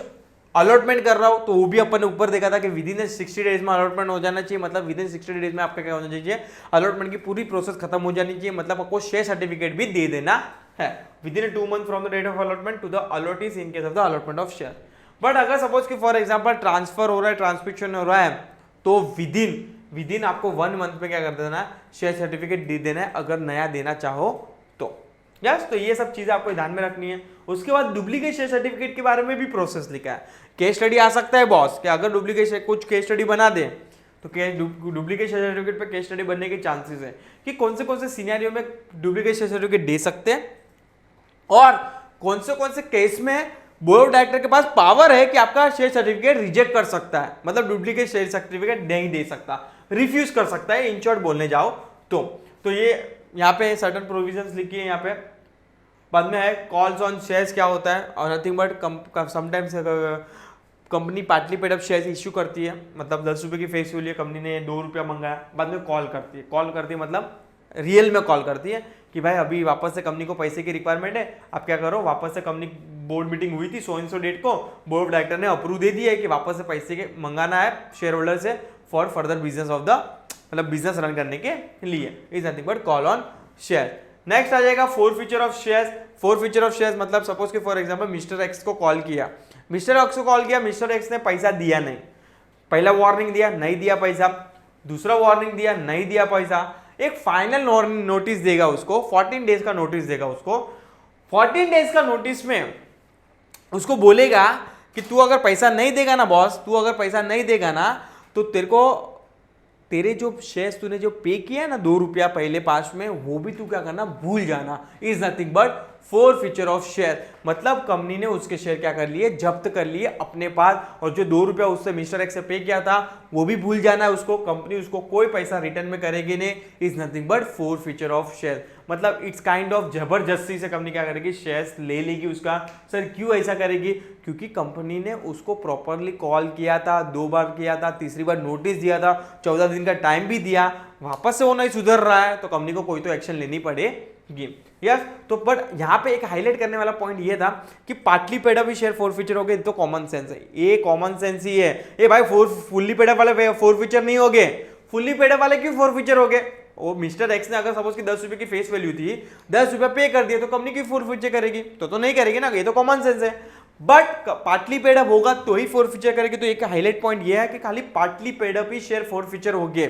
अलॉटमेंट कर रहा हूं तो वो भी अपन ने ऊपर देखा था कि विद इन 60 डेज में अलॉटमेंट हो जाना चाहिए। मतलब विद इन 60 डेज में आपका क्या होना चाहिए, अलॉटमेंट की पूरी प्रोसेस खत्म हो जानी चाहिए। मतलब आपको शेयर सर्टिफिकेट भी दे देना है with in 2 month from the date of allotment to the allottees in case of the allotment of share. But अगर सपोज कि फॉर एग्जांपल ट्रांसफर हो रहा है, ट्रांसमिशन हो रहा है, तो विद इन आपको 1 मंथ में क्या कर देना है, शेयर सर्टिफिकेट दे देना है अगर नया देना चाहो तो। यस तो ये सब चीजें आपको ध्यान में रखनी है। उसके बाद डुप्लीकेट शेयर सर्टिफिकेट के बारे में भी प्रोसेस लिखा है। केस स्टडी आ सकता है बॉस कि अगर डुप्लीकेट कुछ केस स्टडी बना दे तो डुप्लीकेट शेयर सर्टिफिकेट पे केस स्टडी बनने के चांसेस है कि कौन से सिनेरियो में डुप्लीकेट शेयर सर्टिफिकेट दे सकते हैं और कौन से केस में बोर्ड ऑफ डायरेक्टर के पास पावर है कि आपका शेयर सर्टिफिकेट रिजेक्ट कर सकता है। मतलब डुप्लीकेट शेयर सर्टिफिकेट नहीं दे सकता, रिफ्यूज कर सकता है, इन शॉर्ट बोलने जाओ तो ये यहाँ पे सर्टेन प्रोविजंस लिखी है। यहाँ पे बाद में है कॉल्स ऑन शेयर्स क्या होता है, और nothing but sometimes company partly paid up shares issue करती है। मतलब 10 रुपये की फेस वैल्यू कंपनी ने 2 रुपया मंगाया, बाद में कॉल करती है मतलब रियल में कॉल करती है कि भाई अभी वापस से कंपनी को पैसे की रिक्वायरमेंट है, आप क्या करो, वापस से कंपनी बोर्ड मीटिंग हुई थी 100 डेट को, बोर्ड ऑफ डायरेक्टर ने अप्रूव दे दिया है कि वापस से पैसे के मंगाना है शेयर होल्डर से for further business of the, मतलब बिजनेस रन करने के लिए। Is nothing but call on share. Next आ जाएगा forfeiture of shares. Forfeiture of shares मतलब सपोज कि फॉर एग्जांपल मिस्टर एक्स को कॉल किया, मिस्टर एक्स ने पैसा दिया नहीं, पहला वार्निंग दिया नहीं दिया पैसा, दूसरा वार्निंग दिया नहीं दिया पैसा, एक फाइनल नोटिस देगा उसको, 14 डेज का नोटिस देगा उसको। 14 डेज का नोटिस में उसको बोलेगा कि तू अगर पैसा नहीं देगा ना बॉस, तू अगर पैसा नहीं देगा ना तो तेरे जो शेयर्स तूने जो पे किया है ना 2 रुपया पहले पास में, वो भी तू क्या करना, भूल जाना। Is nothing but forfeiture of share. मतलब कंपनी ने उसके शेयर क्या कर लिए, जब्त कर लिए अपने पास, और जो 2 रुपया उससे मिस्टर एक्स से पे किया था वो भी भूल जाना है उसको, कंपनी उसको कोई पैसा रिटर्न में करेगी नहीं। Is nothing but forfeiture of share. मतलब इट्स काइंड ऑफ जबरदस्ती से कंपनी क्या करेगी, शेयर्स ले लेगी उसका। सर क्यों ऐसा करेगी, क्योंकि कंपनी ने उसको प्रॉपरली कॉल किया था, 2 बार किया था, तीसरी बार नोटिस दिया था, 14 दिन का टाइम भी दिया, वापस से वो नहीं सुधर रहा है तो कंपनी को कोई तो एक्शन लेनी पड़ेगी। यस तो बट यहाँ पे एक हाईलाइट करने वाला पॉइंट ये था कि partly paid up share forfeiture हो गए तो कॉमन सेंस है, ये कॉमन सेंस ही है। ये भाई फुल्ली पेड अप वाले फोरफीचर नहीं हो गए, फुल्ली पेड अप वाले क्यों फॉरफीचर हो गए? वो मिस्टर एक्स ने अगर सपोज की 10 रुपए की फेस वैल्यू थी, 10 रुपए पे कर दिया, तो कंपनी क्यों फॉरफीचर करेगी? तो नहीं करेगी ना, ये तो कॉमन सेंस है। बट पार्टली पेड अप होगा तो ही फॉरफीचर करेगी। तो एक हाईलाइट पॉइंट ये है कि खाली पार्टली पेड अप ही शेयर फॉरफीचर हो गए।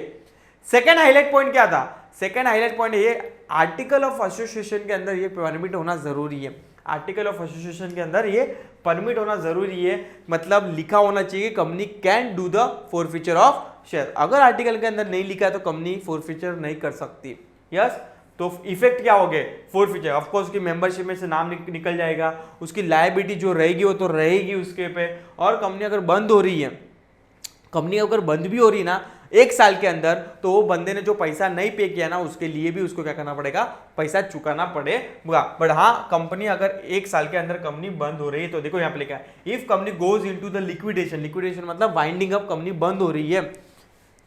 सेकंड हाईलाइट पॉइंट क्या था? सेकंड हाईलाइट पॉइंट ये, आर्टिकल ऑफ एसोसिएशन के अंदर ये परमिट होना जरूरी है। आर्टिकल ऑफ एसोसिएशन के अंदर ये परमिट होना जरूरी है, मतलब लिखा होना चाहिए company can do the forfeiture of share. अगर आर्टिकल के अंदर नहीं लिखा है तो कंपनी फॉरफीचर नहीं कर सकती। यस, तो इफेक्ट क्या हो गए? फॉरफीचर, ऑफ कोर्स उसकी मेंबरशिप में से नाम निकल जाएगा, उसकी लायबिलिटी जो रहेगी वो तो रहेगी उसके पे। और कंपनी अगर बंद हो रही है, कंपनी अगर बंद भी हो रही ना 1 साल के अंदर, तो वो बंदे ने जो पैसा नहीं पे किया ना उसके लिए भी उसको क्या करना पड़ेगा? पैसा चुकाना पड़ेगा। बट हाँ, कंपनी अगर 1 साल के अंदर कंपनी बंद हो रही है तो देखो यहाँ पे लिखा है if company goes into the liquidation, liquidation मतलब वाइंडिंग अप, कंपनी बंद हो रही है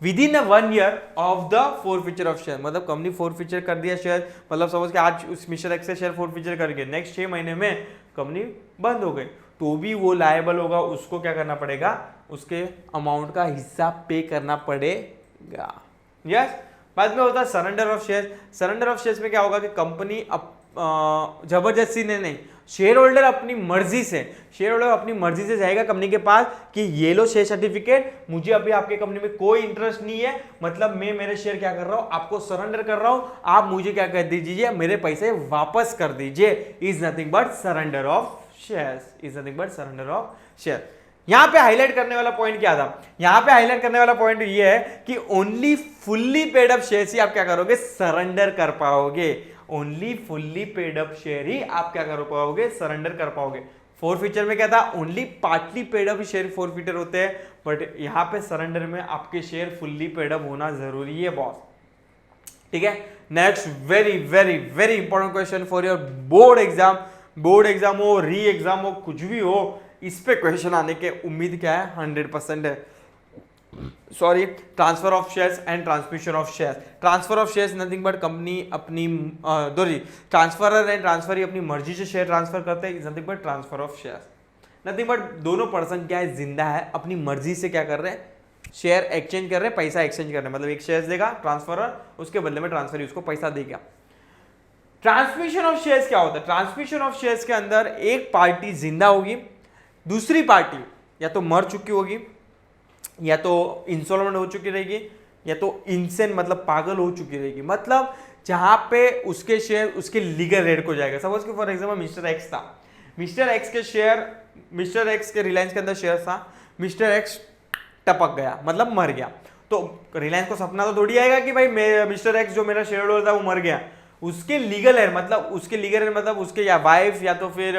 with in 1 year of the forfeiture of share, मतलब कंपनी फॉरफीचर कर दिया शेयर, मतलब समझ के आज उस मिस्टर एक्स से शेयर फॉरफीचर करके नेक्स्ट 6 महीने में कंपनी बंद हो गई, तो भी वो लायबल होगा, उसको क्या करना पड़ेगा? उसके अमाउंट का हिस्सा पे करना पड़ेगा। यस, बाद में होता है surrender of share. Surrender of shares में क्या होगा कि कंपनी जबरदस्ती ने नहीं, शेयर होल्डर अपनी मर्जी से, शेयर होल्डर अपनी मर्जी से जाएगा कंपनी के पास कि ये लो शेयर सर्टिफिकेट, मुझे अभी आपके कंपनी में कोई इंटरेस्ट नहीं है, मतलब मैं मेरे शेयर क्या कर रहा हूं? आपको सरेंडर कर रहा हूं, आप मुझे क्या कर दीजिए? मेरे पैसे वापस कर दीजिए। Is nothing but surrender of shares, is nothing but surrender of share. यहां पे हाईलाइट करने वाला पॉइंट क्या था? यहां पे हाईलाइट करने वाला पॉइंट ये है कि only fully paid up shares ही आप क्या करोगे? सरेंडर कर पाओगे। Only fully paid up share ही आप क्या कर पाओगे? सरेंडर कर पाओगे। फॉरफीचर में क्या था? Only partly paid up share forfeiture होते हैं, बट यहां पे सरेंडर में आपके शेयर फुल्ली पेड अप होना जरूरी है बॉस। ठीक है, next very very very important question for your board exam. Board exam हो, री एग्जाम हो, कुछ भी हो, इस पे क्वेश्चन आने के उम्मीद क्या है? 100% है। Sorry, transfer of shares and transmission of shares. Transfer of shares nothing but company अपनी ट्रांसफरर एंड ट्रांसफर अपनी मर्जी से शेयर ट्रांसफर करते हैं, nothing but transfer of shares. Nothing but दोनों पर्सन क्या है? जिंदा है, अपनी मर्जी से क्या कर रहे हैं? शेयर एक्सचेंज कर रहे हैं, पैसा एक्सचेंज कर रहे हैं, मतलब एक शेयर देगा ट्रांसफरर, उसके बदले में ट्रांसफर उसको पैसा देगा। ट्रांसमिशन ऑफ शेयर्स क्या होता है? ट्रांसमिशन ऑफ शेयर्स के अंदर एक पार्टी जिंदा होगी, दूसरी पार्टी या तो मर चुकी होगी, या तो इंसॉल्वेंट हो चुकी रहेगी, या तो इनसेन मतलब पागल हो चुकी रहेगी, मतलब जहां पे उसके शेयर उसके लीगल रेट को जाएगा। सपोज कि फॉर एग्जांपल मिस्टर एक्स था, मिस्टर एक्स के शेयर, मिस्टर एक्स के रिलायंस के अंदर शेयर था, मिस्टर एक्स टपक गया मतलब मर गया, तो रिलायंस को सपना तो थोड़ी आएगा कि भाई मिस्टर एक्स जो मेरा शेयर होल्डर था वो मर गया। उसके लीगल है, मतलब उसके लीगल है, मतलब उसके या वाइफ या तो फिर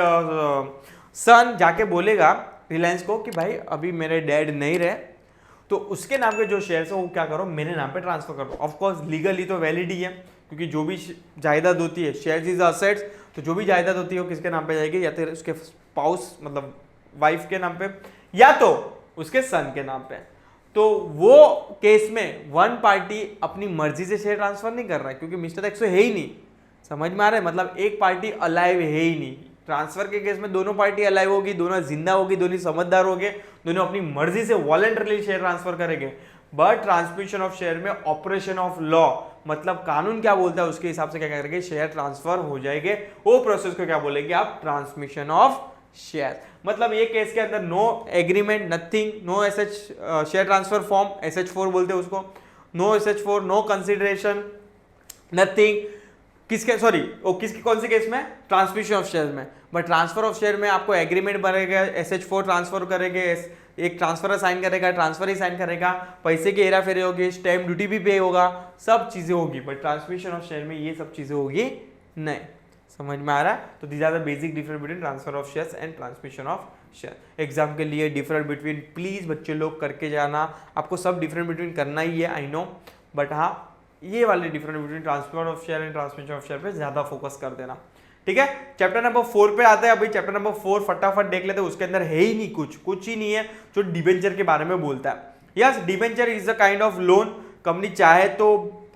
सन जाके बोलेगा रिलायंस को कि भाई अभी मेरे डैड नहीं रहे, तो उसके नाम के जो शेयर्स है वो क्या करो? मेरे नाम पे ट्रांसफर करो। ऑफ कोर्स लीगली तो वैलिड ही है, क्योंकि जो भी जायदाद होती है, शेयर्स इज असेट्स, तो जो भी जायदाद होती है वो किसके नाम पे जाएगी? या तो उसके स्पाउस मतलब वाइफ के नाम पे, या तो उसके सन के नाम पे। तो वो केस में वन पार्टी अपनी मर्जी से शेयर ट्रांसफर नहीं कर रहा है, क्योंकि मिस्टर एक्स है ही नहीं। समझ में आ रहा है? मतलब एक पार्टी अलाइव है ही नहीं। ट्रांसफर के केस में दोनों पार्टी अलाइव होगी, दोनों जिंदा होगी, दोनों समझदार होंगे, दोनों अपनी मर्जी से वॉलंटरली शेयर ट्रांसफर करेंगे। बट ट्रांसमिशन ऑफ शेयर में ऑपरेशन ऑफ लॉ, मतलब कानून क्या बोलता है उसके हिसाब से क्या करेंगे? शेयर ट्रांसफर हो जाएंगे। वो प्रोसेस को क्या बोलेंगे आप? Transmission of share. मतलब ये केस के अंदर no agreement, nothing, no SH share transfer form, SH4 बोलते हैं उसको, no SH4, no consideration, nothing. किसके सॉरी वो किसके कौन से केस में? ट्रांसमिशन ऑफ शेयर में। बट ट्रांसफर ऑफ शेयर में आपको एग्रीमेंट बनेगा, SH4 ट्रांसफर करेंगे, एक ट्रांसफर साइन करेगा, ट्रांसफर ही साइन करेगा, पैसे की हेरा फेरी होगी, स्टैम्प ड्यूटी भी पे होगा, सब चीजें होगी। बट ट्रांसमिशन ऑफ शेयर में ये सब चीजें होगी नहीं। समझ में आ रहा है? तो these are the basic difference between transfer of shares and transmission of share. Exam के लिए डिफरेंट बिटवीन प्लीज बच्चे लोग करके जाना, आपको सब डिफरेंट बिटवीन करना ही है, आई नो, बट हाँ ये वाले different between transfer of share and transmission of share पे ज्यादा फोकस कर देना। ठीक है, चैप्टर नंबर 4 पे आते हैं। अभी चैप्टर नंबर 4 फटाफट देख लेते हैं। उसके अंदर है ही नहीं कुछ ही नहीं है जो डिबेंचर के बारे में बोलता है। Yes, debenture is a kind of loan. Company चाहे तो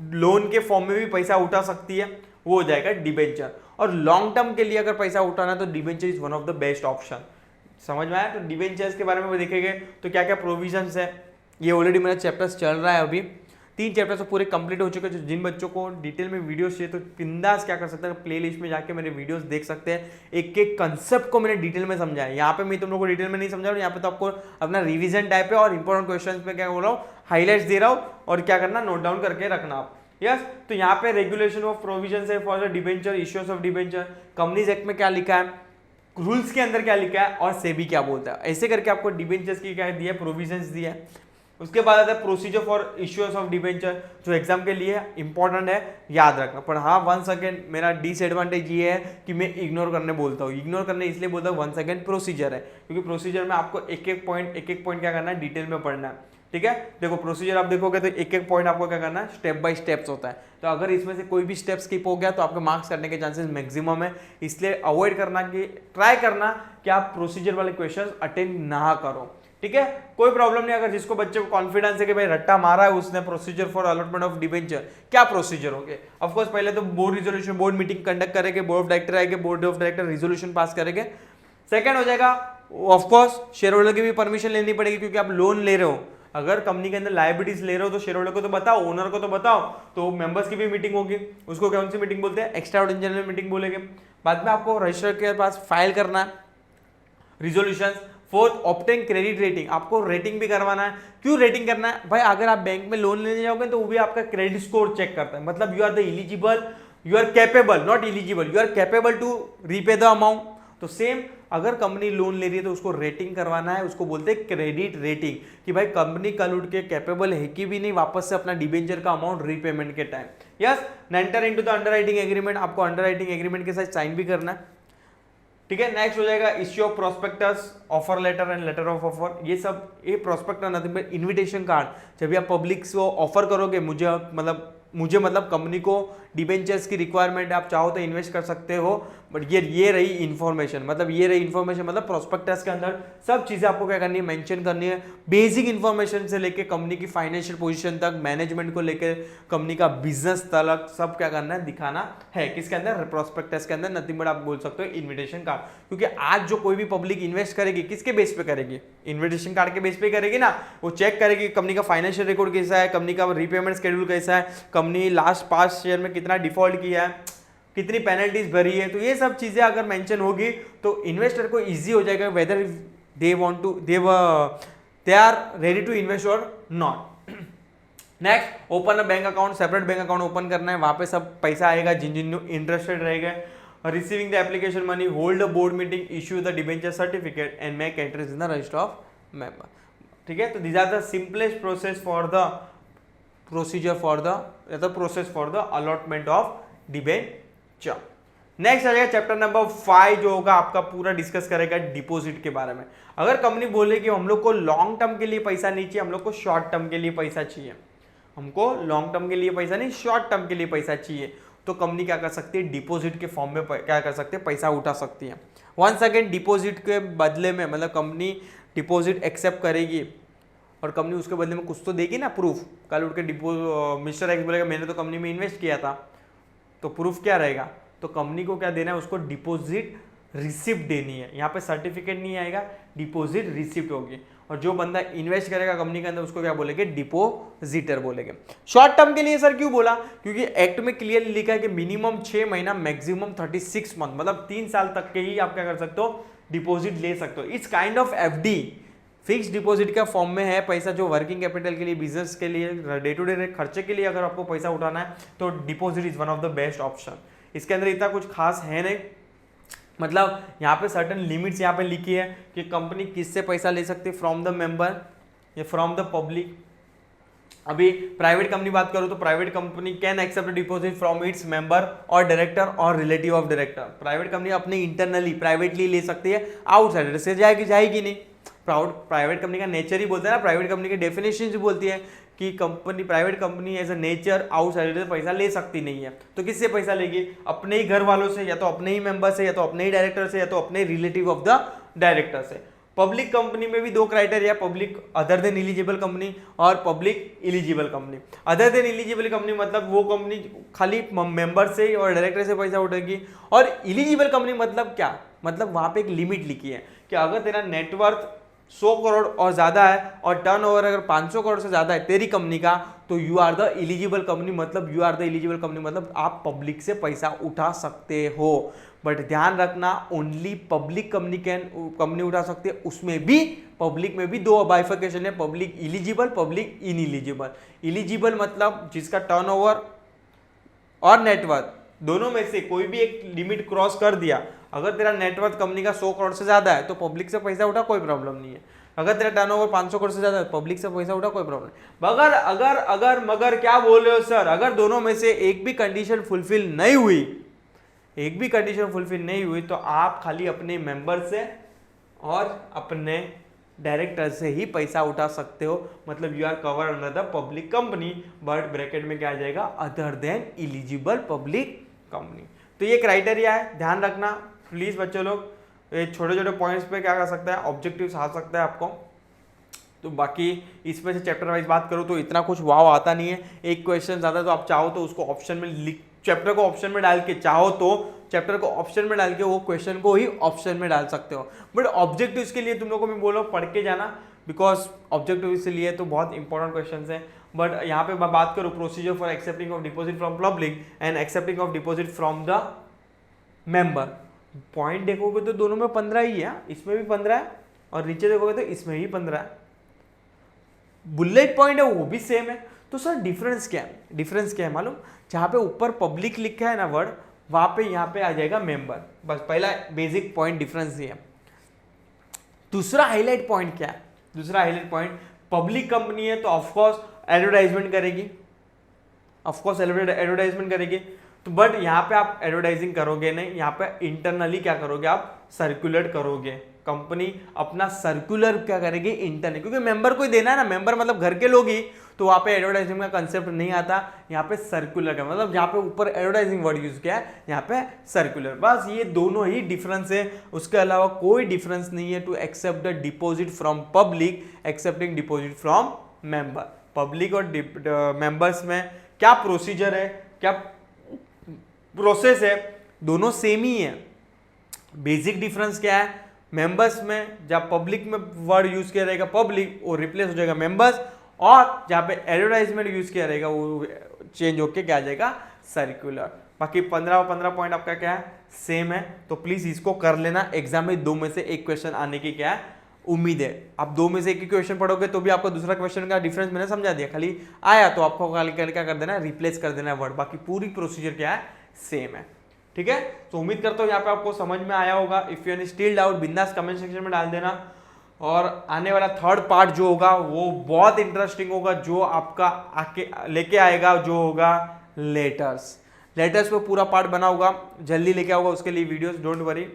लोन के फॉर्म में भी पैसा उठा सकती है, वो हो जाएगा डिबेंचर। और लॉन्ग टर्म के लिए अगर पैसा उठाना है तो debenture is one of the best option. समझ में आया? तो डिबेंचर्स के बारे में देखेंगे तो क्या क्या प्रोविजंस है, ये ऑलरेडी मेरा चैप्टर्स चल रहा है अभी। 3 चैप्टर तो पूरे कंप्लीट हो चुके हैं। जिन बच्चों को डिटेल में वीडियोस चाहिए तो बिंदास क्या कर सकते हैं, प्ले लिस्ट में जाके मेरे वीडियोस देख सकते हैं। एक एक कंसेप्ट को मैंने डिटेल में समझाया। यहाँ पे मैं तुम लोग को डिटेल में नहीं समझा रहा हूँ, यहाँ पे तो आपको अपना रिविजन टाइप है और इंपॉर्टेंट क्वेश्चन में क्या बोल रहा हूँ, हाईलाइट्स दे रहा हूँ और क्या करना, नोट डाउन करके रखना आप। यस तो यहाँ पे रेगुलेशन ऑफ प्रोविजन है for the debenture, issues of debenture, companies act में क्या लिखा है, रूल्स के अंदर क्या लिखा है और सेबी क्या बोलता है, ऐसे करके आपको डिबेंचर्स की क्या दिया है, प्रोविजंस दिया है। उसके बाद आता है procedure for issues of debenture, जो एग्जाम के लिए इंपॉर्टेंट है, याद रखना। पर हाँ वन सेकेंड मेरा डिसएडवांटेज ये है कि मैं इग्नोर करने बोलता हूँ। इग्नोर करने इसलिए बोलता हूँ, वन सेकेंड प्रोसीजर है, क्योंकि प्रोसीजर में आपको एक एक पॉइंट क्या करना है, डिटेल में पढ़ना है। ठीक है, देखो प्रोसीजर आप देखोगे तो एक एक पॉइंट आपको क्या करना है, स्टेप बाय स्टेप्स होता है। तो अगर इसमें से कोई भी स्टेप स्किप हो गया तो आपके मार्क्स करने के चांसेस मैक्सिमम है। इसलिए अवॉइड करना कि ट्राई करना कि आप प्रोसीजर वाले क्वेश्चंस अटेंड ना करो। ठीक है, कोई प्रॉब्लम नहीं। अगर जिसको बच्चे को कॉन्फिडेंस है कि भाई रट्टा मारा है उसने, procedure for allotment of debenture, क्या प्रोसीजर होंगे, ऑफ कोर्स पहले तो board resolution, board meeting conduct करेंगे, बोर्ड ऑफ डायरेक्टर आएंगे, board of director resolution pass करेंगे। सेकंड हो जाएगा ऑफ कोर्स शेयर होल्डर की भी परमिशन लेनी पड़ेगी, क्योंकि आप लोन ले रहे हो। अगर कंपनी के अंदर लायबिलिटीज ले रहे हो तो शेयर होल्डर को तो बताओ, ओनर को तो बताओ। तो मेंबर्स की भी मीटिंग होगी, उसको कौन सी मीटिंग बोलते हैं, एक्स्ट्रा ऑर्डिनरी मीटिंग बोलेंगे। बाद में आपको रजिस्टर के पास फाइल करना है resolution. Fourth obtain credit rating, आपको रेटिंग भी करवाना है। क्यों रेटिंग करना है भाई, अगर आप बैंक में लोन लेने जाओगे तो वो भी आपका क्रेडिट स्कोर चेक करता है। मतलब you are the eligible, you are capable, not eligible, you are capable to repay the amount. तो सेम अगर कंपनी लोन ले रही है तो उसको रेटिंग करवाना है, उसको बोलते हैं क्रेडिट रेटिंग, कि भाई कंपनी कल उठ के कैपेबल है कि भी नहीं वापस से अपना डिबेंचर का अमाउंट रीपेमेंट के time. Yes, enter into the underwriting agreement, आपको अंडरराइटिंग एग्रीमेंट के साथ साइन भी करना है। ठीक है, नेक्स्ट हो जाएगा issue of prospectus, offer letter and letter of offer. ये सब, ये prospectus nothing but invitation card. जब आप पब्लिक को ऑफर करोगे, मुझे मतलब कंपनी को डिबेंचर्स की रिक्वायरमेंट है, आप चाहो तो इन्वेस्ट कर सकते हो, बट ये रही इन्फॉर्मेशन, मतलब प्रोस्पेक्टस के अंदर सब चीजें आपको क्या करनी है, मेंशन करनी है। बेसिक इन्फॉर्मेशन से लेके कंपनी की फाइनेंशियल पोजीशन तक, मैनेजमेंट को लेकर कंपनी का बिजनेस तक सब क्या करना है, दिखाना है। किसके अंदर, प्रोस्पेक्टस के अंदर। नथिंग बट आप बोल सकते हो इन्विटेशन कार्ड, क्योंकि आज जो कोई भी पब्लिक इन्वेस्ट करेगी किसके बेस पे करेगी, इन्विटेशन कार्ड के बेस पे करेगी ना। वो चेक करेगी कंपनी का फाइनेंशियल रिकॉर्ड कैसा है, कंपनी का रीपेमेंट शेड्यूल कैसा है, कंपनी लास्ट 5 ईयर में कितना डिफॉल्ट किया है, कितनी पेनल्टीज भरी है। तो ये सब चीजें अगर मेंशन होगी तो इन्वेस्टर को इजी हो जाएगा whether they are ready to invest और not. Next, open a bank account, separate bank account open करना है, वहां पे सब पैसा आएगा जिन इंटरेस्टेड रहेगा। Receiving the application money, hold a board meeting, issue the debenture certificate and make entries in the register of member. ठीक है, तो these are the simplest process for the process for the allotment of debenture. Next आ जाएगा chapter number 5, जो होगा आपका पूरा discuss करेगा डिपॉजिट के बारे में। अगर कंपनी बोले कि हम लोग को लॉन्ग टर्म के लिए पैसा नहीं चाहिए, हम लोग को शॉर्ट टर्म के लिए पैसा चाहिए, हमको लॉन्ग टर्म के लिए पैसा नहीं शॉर्ट टर्म के लिए पैसा चाहिए, तो कंपनी क्या कर सकती है, डिपॉजिट के फॉर्म में क्या कर सकते हैं, पैसा उठा सकती है। वन सेकेंड, डिपॉजिट के बदले में, मतलब कंपनी डिपॉजिट एक्सेप्ट करेगी और कंपनी उसके बदले में कुछ तो देगी ना, प्रूफ। कल उठ के मिस्टर एक्स बोलेगा मैंने तो कंपनी में इन्वेस्ट किया था, तो प्रूफ क्या रहेगा, तो कंपनी को क्या देना है, उसको डिपॉजिट रिसिप्ट देनी है। यहाँ पे सर्टिफिकेट नहीं आएगा, डिपॉजिट रिसिप्ट होगी। और जो बंदा इन्वेस्ट करेगा कंपनी के अंदर उसको क्या बोलेंगे, डिपोजिटर बोलेंगे। शॉर्ट टर्म के लिए सर क्यों बोला, क्योंकि एक्ट में क्लियरली लिखा है कि मिनिमम 6 महीना, मैक्सिमम 36 मंथ, मतलब 3 साल तक के ही आप क्या कर सकते हो, डिपॉजिट ले सकते हो। It's kind of FD, fix deposit का फॉर्म में है पैसा, जो वर्किंग कैपिटल के लिए, बिजनेस के लिए, डे टू डे खर्चे के लिए अगर आपको पैसा उठाना है तो deposit is one of the best option. इसके अंदर इतना कुछ खास है नहीं, मतलब यहाँ पे सर्टेन लिमिट्स यहाँ पे लिखी है कि कंपनी किससे पैसा ले सकती है, फ्रॉम द मेंबर या फ्रॉम द पब्लिक। अभी प्राइवेट कंपनी बात करूँ तो private company can accept deposit from its member और डायरेक्टर और relative of director. Private company अपने इंटरनली प्राइवेटली ले सकती है, आउटसाइडर से जाएगी नहीं। प्राइवेट कंपनी का नेचर ही बोलते हैं ना, प्राइवेट कंपनी की डेफिनेशन भी बोलती है कि company, private company as a nature outsider से पैसा ले सकती नहीं है। तो किससे पैसा लेगी, अपने ही घर वालों से, या तो अपने ही मेंबर से, या तो अपने ही डायरेक्टर से, या तो अपने रिलेटिव ऑफ द डायरेक्टर से। पब्लिक कंपनी में भी 2 criteria, public other than eligible company और public eligible company. Other than eligible company मतलब वो कंपनी खाली मेंबर से और डायरेक्टर से पैसा उठेगी, और एलिजिबल कंपनी मतलब क्या, मतलब वहां पे एक लिमिट लिखी है कि अगर तेरा नेटवर्थ 100 करोड़ और ज्यादा है और टर्नओवर अगर 500 करोड़ से ज्यादा है तेरी कंपनी का, तो you are the eligible company, मतलब you are the eligible company मतलब आप पब्लिक से पैसा उठा सकते हो। बट ध्यान रखना, ओनली पब्लिक कंपनी उठा सकते हैं, उसमें भी पब्लिक में भी दो बाइफर्केशन है, public eligible, public ineligible. Eligible मतलब जिसका टर्नओवर और नेटवर्थ दोनों में से कोई भी एक लिमिट क्रॉस कर दिया, अगर तेरा नेटवर्थ कंपनी का 100 करोड़ से ज्यादा है तो पब्लिक से पैसा उठा, कोई प्रॉब्लम नहीं है। अगर तेरा टर्नओवर 500 करोड़ से ज्यादा है, पब्लिक से पैसा उठा, कोई प्रॉब्लम नहीं। मगर अगर मगर क्या बोल रहे हो सर, अगर दोनों में से एक भी कंडीशन फुलफिल नहीं हुई, एक भी कंडीशन फुलफिल नहीं हुई, तो आप खाली अपने मेंबर से और अपने डायरेक्टर से ही पैसा उठा सकते हो, मतलब you are cover under the public company, but bracket में क्या आ जाएगा, other than eligible public company. तो ये क्राइटेरिया है, ध्यान रखना प्लीज बच्चों लोग। ये छोटे छोटे पॉइंट्स पे क्या कर सकता है, ऑब्जेक्टिव्स आ सकता है आपको। तो बाकी इसमें से चैप्टर वाइज बात करूँ तो इतना कुछ वाव आता नहीं है, एक क्वेश्चन आता है तो आप चाहो तो उसको ऑप्शन में लिख, चैप्टर को ऑप्शन में डाल के, चाहो तो चैप्टर को ऑप्शन में डाल के वो क्वेश्चन को ही ऑप्शन में डाल सकते हो। बट ऑब्जेक्टिव्स के लिए तुम लोग को मैं बोलो पढ़ के जाना, बिकॉज ऑब्जेक्टिव्स के लिए तो बहुत इंपॉर्टेंट क्वेश्चन हैं। बट यहाँ पे मैं बात करूँ procedure for accepting of deposit from public and accepting of deposit from the member, point देखोगे तो दोनों में 15 ही है, इसमें भी 15 है और नीचे देखोगे तो इसमें ही 15 है। बुलेट पॉइंट है वो भी सेम है, तो सर डिफरेंस क्या है, डिफरेंस क्या है मालूम, जहां पे ऊपर पब्लिक लिखा है ना वर्ड, वहां पे यहां पे आ जाएगा मेंबर, बस पहला बेसिक पॉइंट डिफरेंस ये है। दूसरा हाईलाइट पॉइंट क्या है, दूसरा हाईलाइट पॉइंट, पब्लिक कंपनी है तो ऑफकोर्स एडवर्टाइजमेंट करेगी, ऑफकोर्स एडवर्टाइजमेंट करेगी, तो बट यहाँ पे आप एडवर्टाइजिंग करोगे नहीं, यहाँ पे इंटरनली क्या करोगे, आप सर्कुलेट करोगे, कंपनी अपना सर्कुलर क्या करेगी इंटरनली, क्योंकि मेंबर को ही देना है ना, मेंबर मतलब घर के लोग ही, तो वहाँ पे एडवर्टाइजिंग का कंसेप्ट नहीं आता, यहाँ पे सर्कुलर का मतलब जहाँ पे ऊपर एडवर्टाइजिंग वर्ड यूज किया है, यहाँ पे सर्कुलर, बस ये दोनों ही डिफरेंस है, उसके अलावा कोई डिफरेंस नहीं है। To accept the deposit from public, accepting deposit from member, public और मेंबर्स में क्या प्रोसीजर है, क्या प्रोसेस है, दोनों सेम ही है। बेसिक डिफरेंस क्या है, मेंबर्स में जब पब्लिक में वर्ड यूज किया रहेगा पब्लिक, वो रिप्लेस हो जाएगा मेंबर्स, और जहाँ पे एडवर्टाइजमेंट यूज किया रहेगा वो चेंज होके क्या आ जाएगा, सर्कुलर। बाकी 15 पॉइंट आपका क्या है, सेम है, तो प्लीज इसको कर लेना, एग्जाम में दो में से एक क्वेश्चन आने की क्या है उम्मीद है। आप दो में से एक ही क्वेश्चन पढ़ोगे तो भी आपको दूसरा क्वेश्चन का डिफरेंस मैंने समझा दिया, खाली आया तो आपको क्या कर देना, रिप्लेस कर देना वर्ड, बाकी पूरी प्रोसीजर क्या है, सेम है। ठीक है, तो उम्मीद करता हूँ यहाँ पे आपको समझ में आया होगा। If you any still doubt बिंदास कमेंट सेक्शन में डाल देना, और आने वाला थर्ड पार्ट जो होगा वो बहुत इंटरेस्टिंग होगा, जो आपका आके लेके आएगा जो होगा लेटर्स पे पूरा पार्ट बना होगा, जल्दी लेके आऊंगा उसके लिए वीडियोस, डोंट वरी।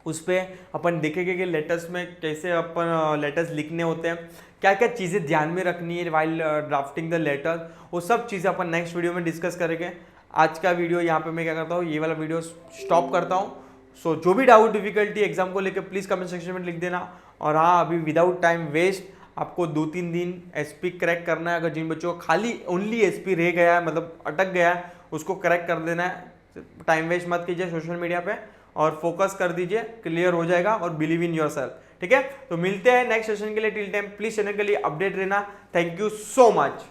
उस पर अपन देखेंगे कि लेटर्स में कैसे अपन लेटर्स लिखने होते हैं, क्या क्या चीज़ें ध्यान में रखनी है वाइल ड्राफ्टिंग द लेटर, वो सब चीज़ें अपन नेक्स्ट वीडियो में डिस्कस करेंगे। आज का वीडियो यहाँ पे मैं क्या करता हूँ, ये वाला वीडियो स्टॉप करता हूँ। सो जो भी डाउट डिफिकल्टी एग्जाम को लेकर प्लीज़ कमेंट सेक्शन में लिख देना। और हाँ, अभी विदाउट टाइम वेस्ट आपको 2-3 दिन एसपी क्रैक करना है। अगर जिन बच्चों को खाली ओनली एसपी रह गया है, मतलब अटक गया है, उसको क्रैक कर देना है। टाइम वेस्ट मत कीजिए सोशल मीडिया पे और फोकस कर दीजिए, क्लियर हो जाएगा। और बिलीव इन योरसेल्फ, ठीक है। तो मिलते हैं नेक्स्ट सेशन के लिए, टिल टाइम प्लीज चैनल के लिए अपडेट रहना। Thank you so much.